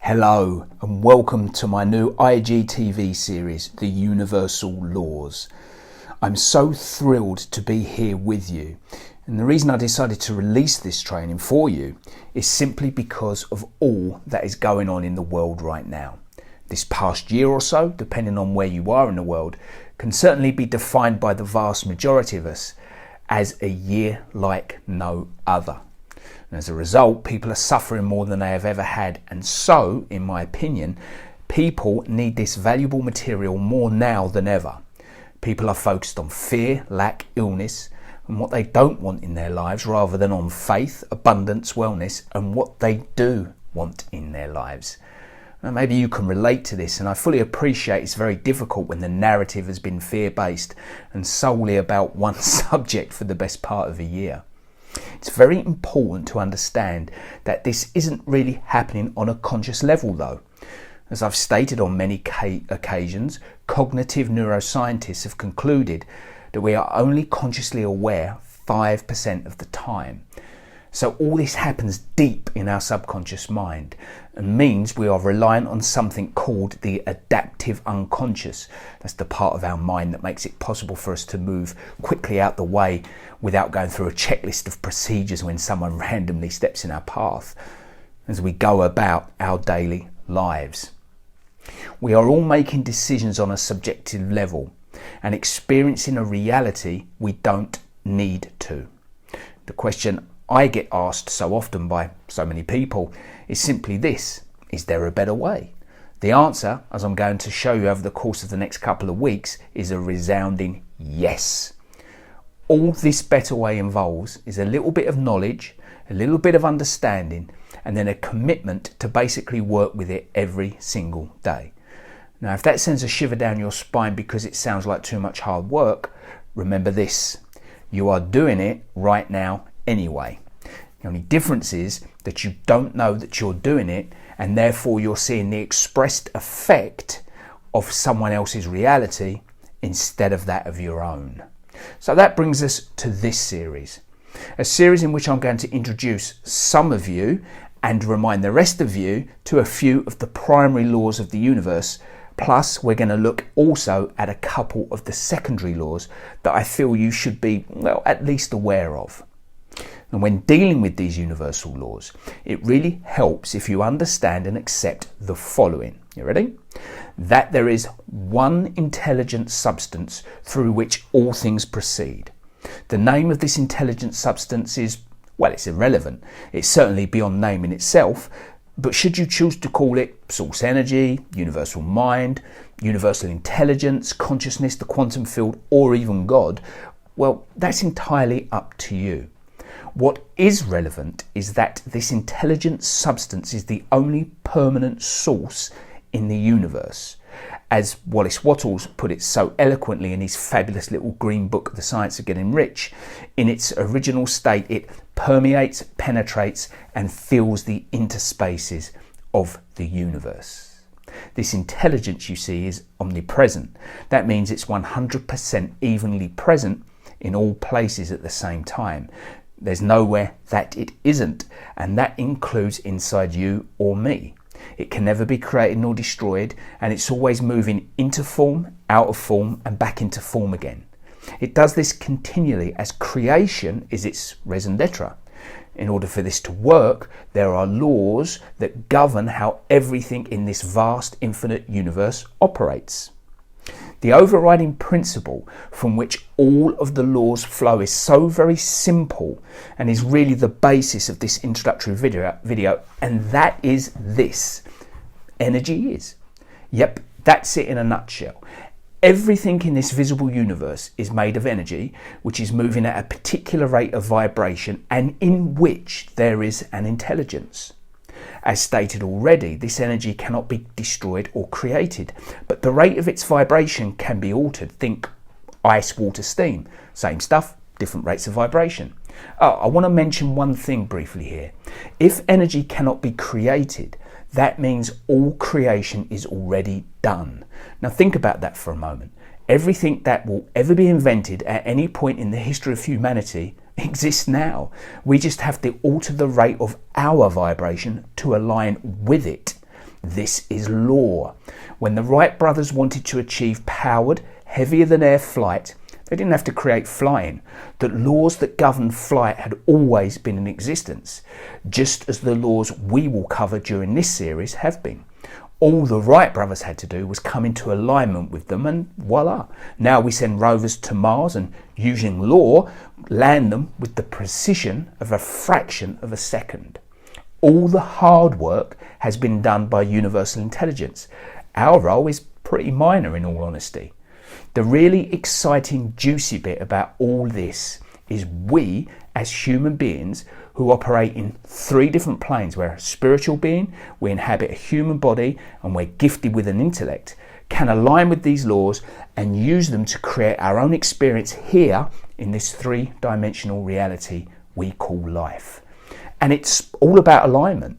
Hello and welcome to my new IGTV series, The Universal Laws. I'm so thrilled to be here with you, and the reason I decided to release this training for you is simply because of all that is going on in the world right now. This past year or so, depending on where you are in the world, can certainly be defined by the vast majority of us as a year like no other. And as a result, people are suffering more than they have ever had. And so, in my opinion, people need this valuable material more now than ever. People are focused on fear, lack, illness, and what they don't want in their lives, rather than on faith, abundance, wellness, and what they do want in their lives. Now, maybe you can relate to this, and I fully appreciate it's very difficult when the narrative has been fear-based and solely about one subject for the best part of a year. It's very important to understand that this isn't really happening on a conscious level though. As I've stated on many occasions, cognitive neuroscientists have concluded that we are only consciously aware 5% of the time. So all this happens deep in our subconscious mind and means we are reliant on something called the adaptive unconscious. That's the part of our mind that makes it possible for us to move quickly out the way without going through a checklist of procedures when someone randomly steps in our path as we go about our daily lives. We are all making decisions on a subjective level and experiencing a reality we don't need to. The question I get asked so often by so many people is simply this: is there a better way? The answer, as I'm going to show you over the course of the next couple of weeks, is a resounding yes. All this better way involves is a little bit of knowledge, a little bit of understanding, and then a commitment to basically work with it every single day. Now, if that sends a shiver down your spine because it sounds like too much hard work, remember this: you are doing it right now anyway. The only difference is that you don't know that you're doing it, and therefore you're seeing the expressed effect of someone else's reality instead of that of your own. So that brings us to this series, a series in which I'm going to introduce some of you and remind the rest of you to a few of the primary laws of the universe. Plus, we're going to look also at a couple of the secondary laws that I feel you should be, well, at least aware of. And when dealing with these universal laws, it really helps if you understand and accept the following. You ready? That there is one intelligent substance through which all things proceed. The name of this intelligent substance is, well, it's irrelevant. It's certainly beyond name in itself, but should you choose to call it source energy, universal mind, universal intelligence, consciousness, the quantum field, or even God, well, that's entirely up to you. What is relevant is that this intelligent substance is the only permanent source in the universe. As Wallace Wattles put it so eloquently in his fabulous little green book, The Science of Getting Rich, in its original state, it permeates, penetrates, and fills the interspaces of the universe. This intelligence, you see, is omnipresent. That means it's 100% evenly present in all places at the same time. There's nowhere that it isn't, and that includes inside you or me. It can never be created nor destroyed, and it's always moving into form, out of form, and back into form again. It does this continually as creation is its raison d'etre. In order for this to work, there are laws that govern how everything in this vast, infinite universe operates. The overriding principle from which all of the laws flow is so very simple and is really the basis of this introductory video, and that is this: energy is. Yep, that's it in a nutshell. Everything in this visible universe is made of energy, which is moving at a particular rate of vibration and in which there is an intelligence. As stated already, this energy cannot be destroyed or created, but the rate of its vibration can be altered. Think ice, water, steam. Same stuff, different rates of vibration. I want to mention one thing briefly here. If energy cannot be created, that means all creation is already done. Now think about that for a moment. Everything that will ever be invented at any point in the history of humanity exists now. We just have to alter the rate of our vibration to align with it. This is law. When the Wright brothers wanted to achieve powered, heavier than air flight, they didn't have to create flying. The laws that govern flight had always been in existence, just as the laws we will cover during this series have been. All the Wright brothers had to do was come into alignment with them, and voila. Now we send rovers to Mars and, using law, land them with the precision of a fraction of a second. All the hard work has been done by universal intelligence. Our role is pretty minor, in all honesty. The really exciting, juicy bit about all this is we, as human beings who operate in 3 different planes, we're a spiritual being, we inhabit a human body, and we're gifted with an intellect, can align with these laws and use them to create our own experience here in this 3-dimensional reality we call life. And it's all about alignment.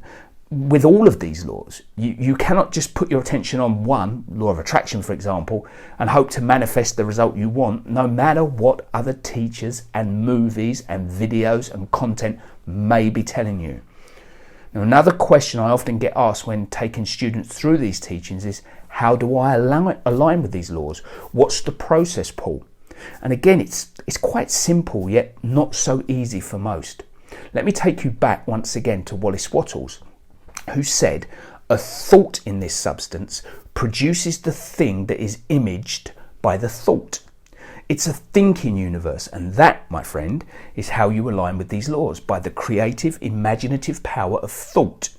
With all of these laws, you cannot just put your attention on one, law of attraction for example, and hope to manifest the result you want, no matter what other teachers and movies and videos and content may be telling you. Now, another question I often get asked when taking students through these teachings is, how do I align with these laws? What's the process, Paul? And again, it's quite simple, yet not so easy for most. Let me take you back once again to Wallace Wattles, who said, a thought in this substance produces the thing that is imaged by the thought. It's a thinking universe, and that, my friend, is how you align with these laws, by the creative, imaginative power of thought.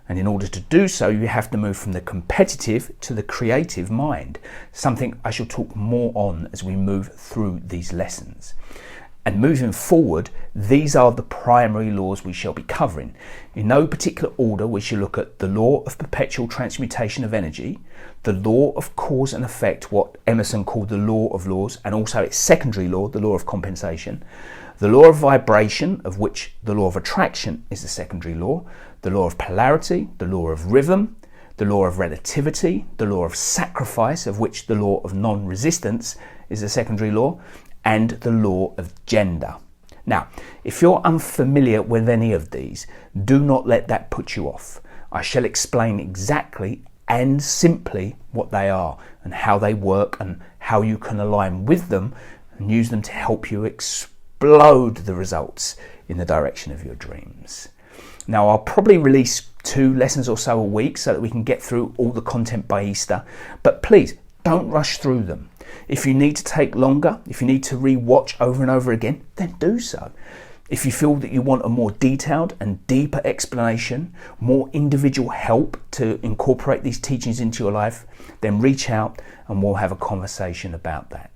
And in order to do so, you have to move from the competitive to the creative mind, something I shall talk more on as we move through these lessons. And moving forward, these are the primary laws we shall be covering. In no particular order, we shall look at the law of perpetual transmutation of energy, the law of cause and effect, what Emerson called the law of laws, and also its secondary law, the law of compensation, the law of vibration, of which the law of attraction is the secondary law, the law of polarity, the law of rhythm, the law of relativity, the law of sacrifice, of which the law of non-resistance is the secondary law, and the law of gender. Now, if you're unfamiliar with any of these, do not let that put you off. I shall explain exactly and simply what they are and how they work and how you can align with them and use them to help you explode the results in the direction of your dreams. Now, I'll probably release 2 lessons or so a week so that we can get through all the content by Easter, but please don't rush through them. If you need to take longer, if you need to re-watch over and over again, then do so. If you feel that you want a more detailed and deeper explanation, more individual help to incorporate these teachings into your life, then reach out and we'll have a conversation about that.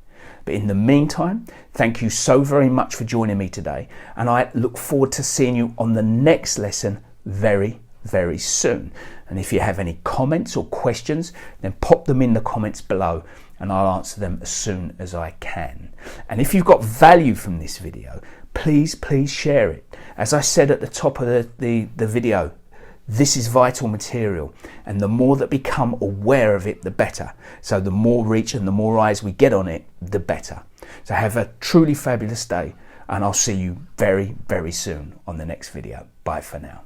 But in the meantime, thank you so very much for joining me today, and I look forward to seeing you on the next lesson very, very soon. And if you have any comments or questions, then pop them in the comments below and I'll answer them as soon as I can. And if you've got value from this video, please share it. As I said at the top of the video, this is vital material, and the more that become aware of it, the better. So the more reach and the more eyes we get on it, the better. So have a truly fabulous day, and I'll see you very, very soon on the next video. Bye for now.